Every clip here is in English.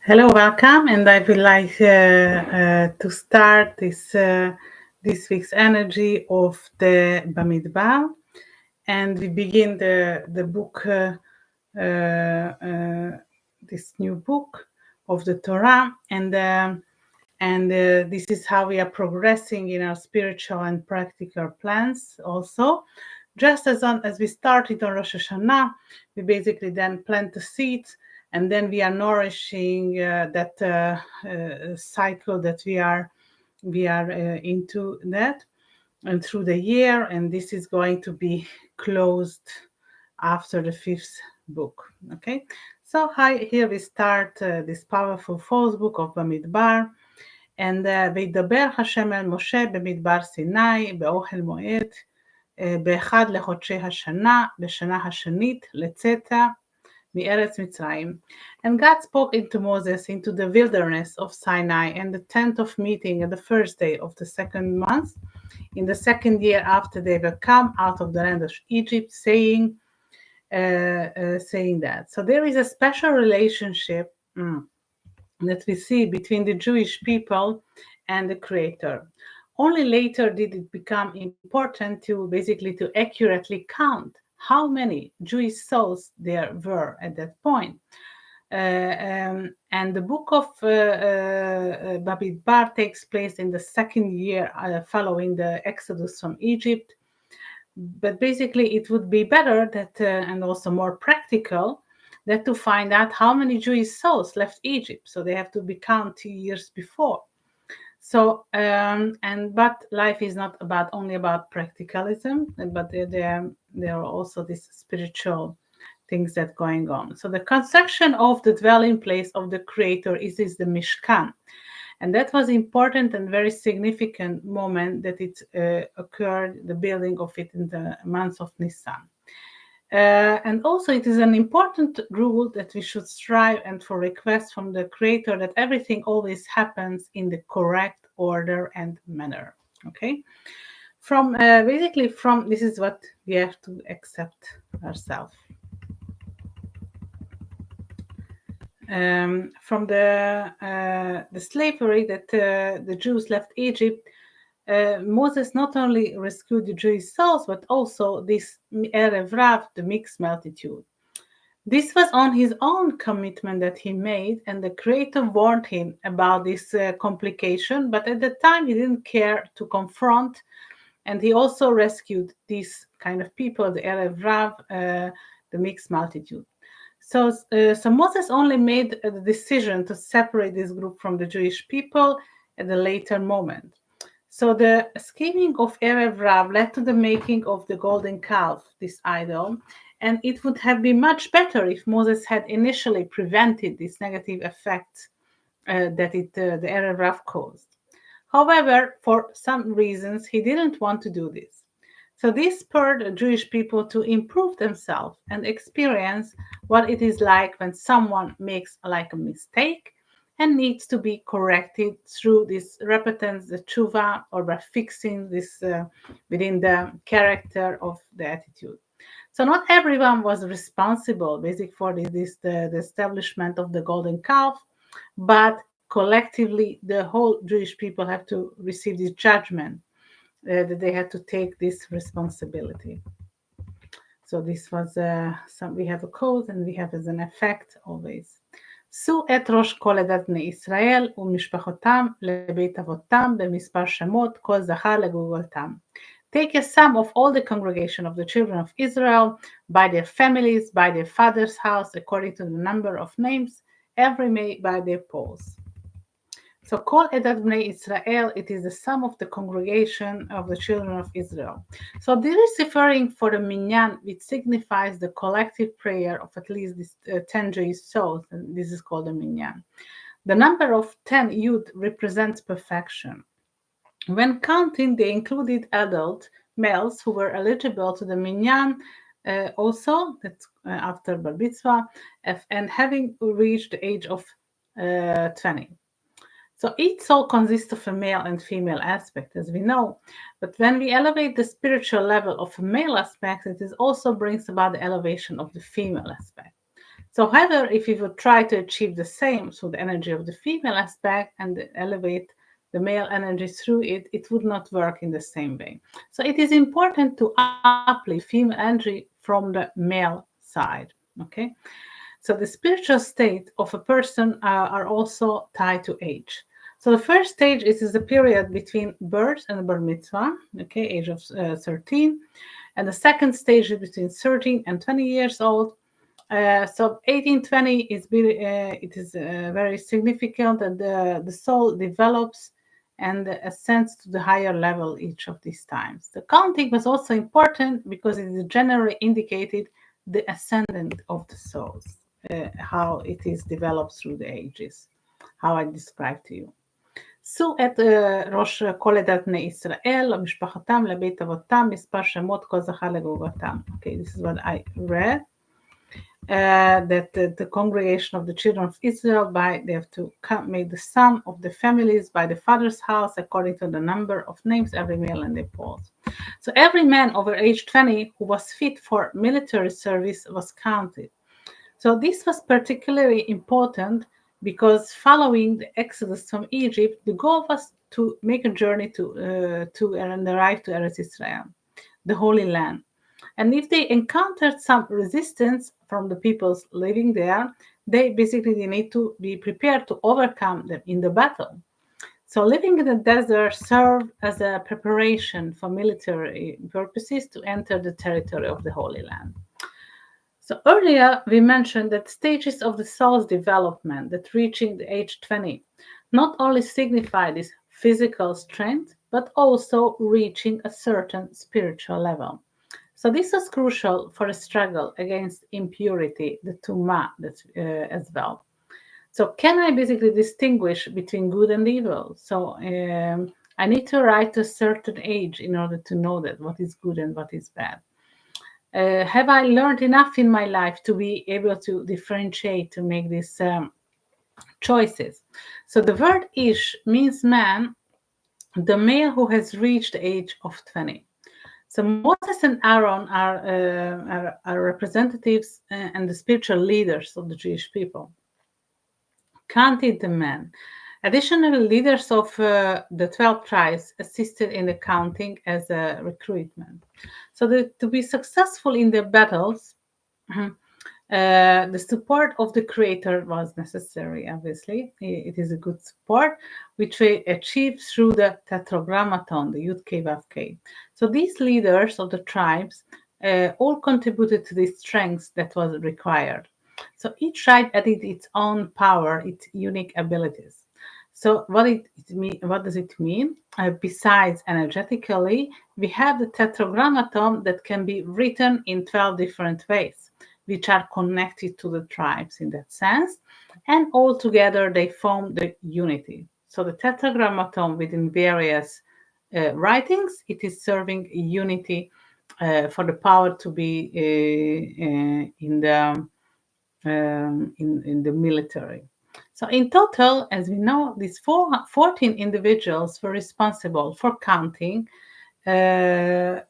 Hello, welcome, and I would like to start this week's energy of the Bamidbar, and we begin the book, this new book of the Torah, and this is how we are progressing in our spiritual and practical plans. Also, just as we started on Rosh Hashanah, we basically then plant the seeds, and then we are nourishing that cycle that we are into that and through the year, and this is going to be closed after the fifth book. Okay, so here we start this powerful fourth book of Bamidbar. And וידבר השם אל משה במדבר סיני באוהל מועד באחד לחודשי השנה בשנה השנית לצאת מארץ מצרים. And God spoke into Moses into the wilderness of Sinai and the tent of meeting at the first day of the second month in the second year after they were come out of the land of Egypt, saying that. So there is a special relationship that we see between the Jewish people and the Creator. Only later did it become important to basically to accurately count how many Jewish souls there were at that point. And the book of Bamidbar takes place in the second year following the Exodus from Egypt. But basically, it would be better that, and also more practical, that to find out how many Jewish souls left Egypt. So they have to be counted 2 years before. So, but life is not only about practicalism, but there are also these spiritual things that going on. So the construction of the dwelling place of the Creator is the Mishkan. And that was important and very significant moment that it occurred, the building of it in the month of Nisan. And also it is an important rule that we should strive and for request from the Creator that everything always happens in the correct order and manner. Okay, basically this is what we have to accept ourselves. From the slavery that the Jews left Egypt, Moses not only rescued the Jewish souls, but also this Erev Rav, the mixed multitude. This was on his own commitment that he made, and the Creator warned him about this complication, but at the time he didn't care to confront, and he also rescued these kind of people, the Erev Rav, the mixed multitude. So Moses only made the decision to separate this group from the Jewish people at a later moment. So the scheming of Erev Rav led to the making of the golden calf, this idol, and it would have been much better if Moses had initially prevented these negative effects that the Erev Rav caused. However, for some reasons, he didn't want to do this. So this spurred the Jewish people to improve themselves and experience what it is like when someone makes like a mistake and needs to be corrected through this repentance, the tshuva, or by fixing this within the character of the attitude. So not everyone was responsible, basically, for the establishment of the golden calf, but collectively, the whole Jewish people have to receive this judgment that they had to take this responsibility. So this was we have a cause, and we have as an effect always. שאו את ראש כל עדת בני ישראל ומשפחותם לבית אבותם במספר שמות כל זכר לגולגולתם. Take a sum of all the congregation of the children of Israel by their families, by their father's house, according to the number of names, every male by their poles. So Kol Edat Bnei Israel, it is the sum of the congregation of the children of Israel. So this is referring for the minyan, which signifies the collective prayer of at least 10 Jewish souls, and this is called the minyan. The number of 10 Yud represents perfection. When counting, they included adult males who were eligible to the minyan, also that's after bar mitzvah, and having reached the age of 20. So each soul consists of a male and female aspect, as we know. But when we elevate the spiritual level of a male aspect, it also brings about the elevation of the female aspect. So, however, if we would try to achieve the same through the energy of the female aspect and elevate the male energy through it, it would not work in the same way. So, it is important to uplift the female energy from the male side. Okay. So the spiritual state of a person are also tied to age. So the first stage is the period between birth and bar mitzvah, okay, age of 13, and the second stage is between 13 and 20 years old. So 18-20 is it is very significant, and the soul develops and ascends to the higher level each of these times. The counting was also important because it is generally indicated the ascendant of the souls, how it is developed through the ages, how I described to you. סו את ראש כל עדת בני ישראל, למשפחתם, לבית אבותם, מספר שמות כל זכר לגבולתם. Okay, this is what I read. That the congregation of the children of Israel, they have to make the sum of the families by the father's house according to the number of names, every male and their poles. So every man over age 20 who was fit for military service was counted. So this was particularly important because following the exodus from Egypt, the goal was to make a journey to and arrive to Eretz Israel, the Holy Land. And if they encountered some resistance from the peoples living there, they need to be prepared to overcome them in the battle. So living in the desert served as a preparation for military purposes to enter the territory of the Holy Land. So earlier we mentioned that stages of the soul's development that reaching the age 20 not only signify this physical strength, but also reaching a certain spiritual level. So this was crucial for a struggle against impurity, the tumah, as well. So can I basically distinguish between good and evil? So I need to arrive to a certain age in order to know that what is good and what is bad. Have I learned enough in my life to be able to differentiate, to make these choices? So the word ish means man, the male who has reached the age of 20. So Moses and Aaron are representatives and the spiritual leaders of the Jewish people. Counted the men. Additional leaders of the 12 tribes assisted in the counting as a recruitment. So to be successful in the battles, the support of the Creator was necessary, obviously. It is a good support, which we achieved through the Tetragrammaton, the Yud Kei Vav Kei. So these leaders of the tribes all contributed to the strength that was required. So each tribe added its own power, its unique abilities. So what does it mean? Besides energetically, we have the Tetragrammaton that can be written in 12 different ways, which are connected to the tribes in that sense, and all together they form the unity. So the Tetragrammaton within various writings, it is serving unity for the power to be in the military. So in total, as we know, these 14 individuals were responsible for counting the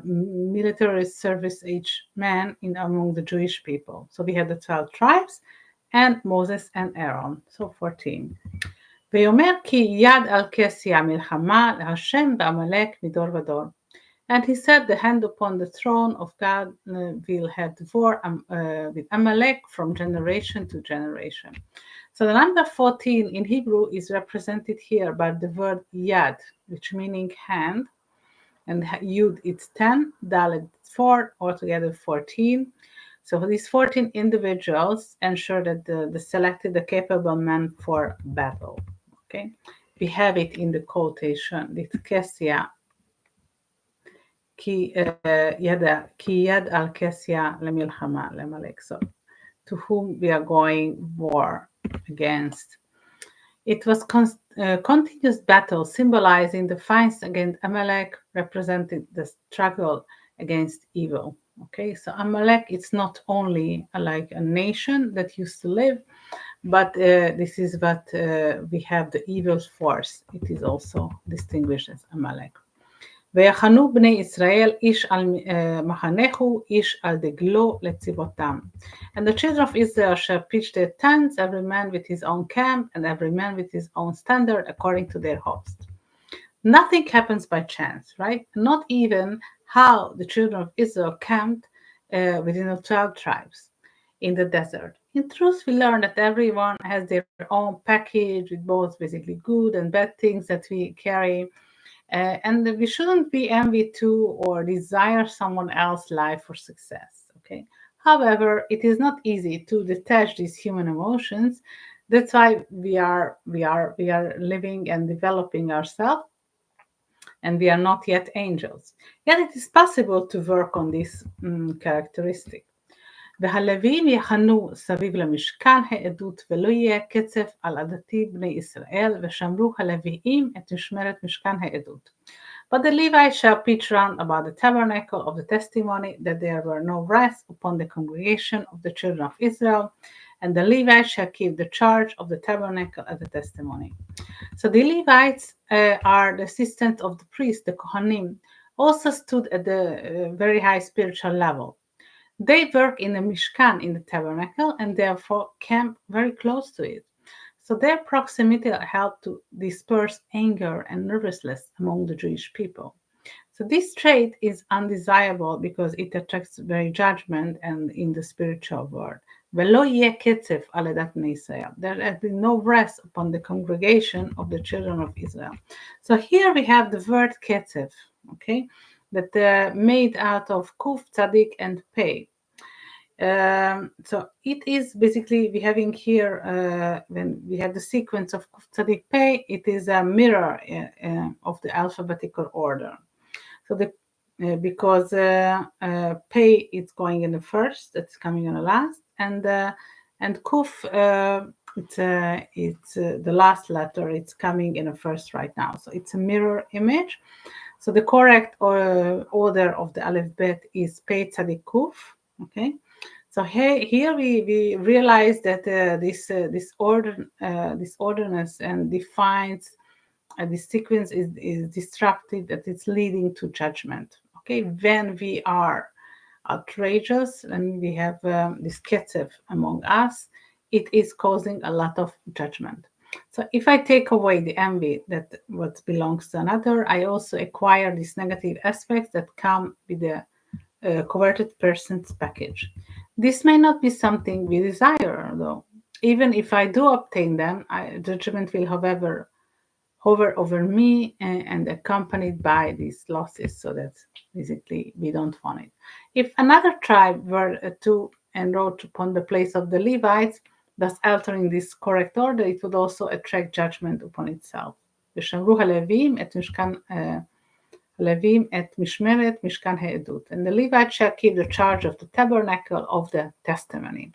military service age men among the Jewish people. So we had the 12 tribes and Moses and Aaron, so 14. ויאמר כי יד על כסי המלחמה להשם בעמלק מדור ודור. And he said, the hand upon the throne of God will have war with Amalek from generation to generation. So the number 14 in Hebrew is represented here by the word yad, which meaning hand, and yud it's 10, dalet 4, altogether 14. So these 14 individuals ensure that the selected, the capable men for battle. Okay, we have it in the quotation, the Kessia. כי יד על כסיה למלחמה, למלך. So, to whom we are going war against. It was continuous battle symbolizing the fight against Amalek, representing the struggle against evil. Okay, so Amalek, it's not only like a nation that used to live, but this is what we have the evil force. It is also distinguished as Amalek. ויחנו בני ישראל איש על מחנהו, איש על דגלו לצבאותם. And the children of Israel shall pitch their tents, every man with his own camp, and every man with his own standard, according to their host. Nothing happens by chance, right? Not even how the children of Israel camped within the 12 tribes in the desert. In truth, we learn that everyone has their own package with both basically good and bad things that we carry. And we shouldn't be envy to or desire someone else's life or success. Okay. However, it is not easy to detach these human emotions. That's why we are living and developing ourselves, and we are not yet angels. Yet it is possible to work on this characteristic. והלוויים יחנו סביב למשכן העדות ולא יהיה קצף על עדתי בני ישראל ושמרו הלוויים את משמרת משכן העדות. But the Levites shall pitch round about the tabernacle of the testimony, that there were no rest upon the congregation of the children of Israel, and the Levites shall keep the charge of the tabernacle of the testimony. So the Levites are the assistants of the priest, the Kohanim, also stood at the very high spiritual level. They work in the Mishkan, in the tabernacle, and therefore camp very close to it. So their proximity helped to disperse anger and nervousness among the Jewish people. So this trait is undesirable because it attracts very judgment and in the spiritual world. There has been no rest upon the congregation of the children of Israel. So here we have the word ketzef, okay, that made out of kuf, tzadik, and pei. So it is basically, we having here, when we have the sequence of kuf, tzadik, pei, it is a mirror of the alphabetical order. So because pei is going in the first, it's coming in the last, and kuf, it's the last letter, it's coming in the first right now. So it's a mirror image. So the correct order of the Aleph Bet is Pei Tzadik Kuf. Okay. So here we realize that this orderness and defines this sequence is disruptive, that it's leading to judgment. Okay, when we are outrageous and we have this ketzev among us, it is causing a lot of judgment. So if I take away the envy that what belongs to another, I also acquire these negative aspects that come with the coveted person's package. This may not be something we desire, though. Even if I do obtain them, judgment will, however, hover over me and accompanied by these losses. So that's basically, we don't want it. If another tribe were to enroach upon the place of the Levites, thus altering this correct order, it would also attract judgment upon itself. ושמרו הלוויים את משכן הלוויים את משמרת משכן העדות. And the Levites shall keep the charge of the tabernacle of the testimony.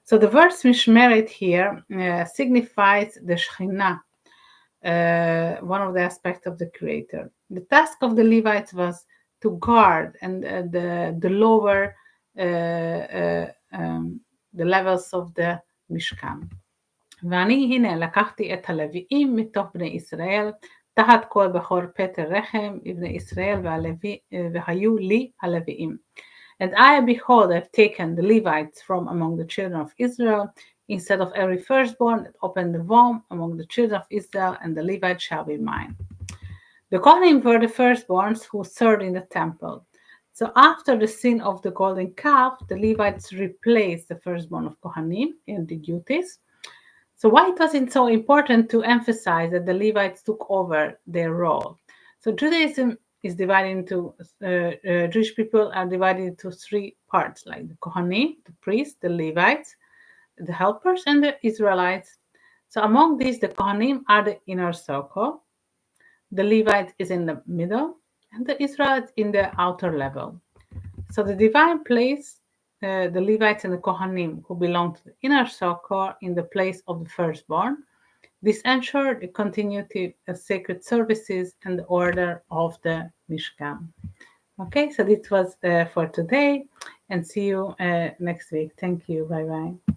So the word משמרת here signifies the Shekhinah, one of the aspects of the Creator. The task of the Levites was to guard and the lower the levels of the Mishkan. ואני הנה לקחתי את הלוויים מתוך בני ישראל, תחת כל בכור פטר רחם מבני ישראל והיו לי הלוויים. And I, behold, have taken the Levites from among the children of Israel, instead of every firstborn that opened the womb among the children of Israel, and the Levites shall be mine. The Kohanim were the firstborns who served in the temple. So after the sin of the golden calf, the Levites replaced the firstborn of Kohanim in the duties. So why was it so important to emphasize that the Levites took over their role? So Judaism is divided into, Jewish people are divided into three parts, like the Kohanim, the priests, the Levites, the helpers, and the Israelites. So among these, the Kohanim are the inner circle, the Levites is in the middle, and the Israelites in the outer level. So the divine place the Levites and the Kohanim, who belong to the inner circle, in the place of the firstborn. This ensured the continuity of sacred services and the order of the Mishkan. Okay, so this was for today, and see you next week. Thank you. Bye-bye.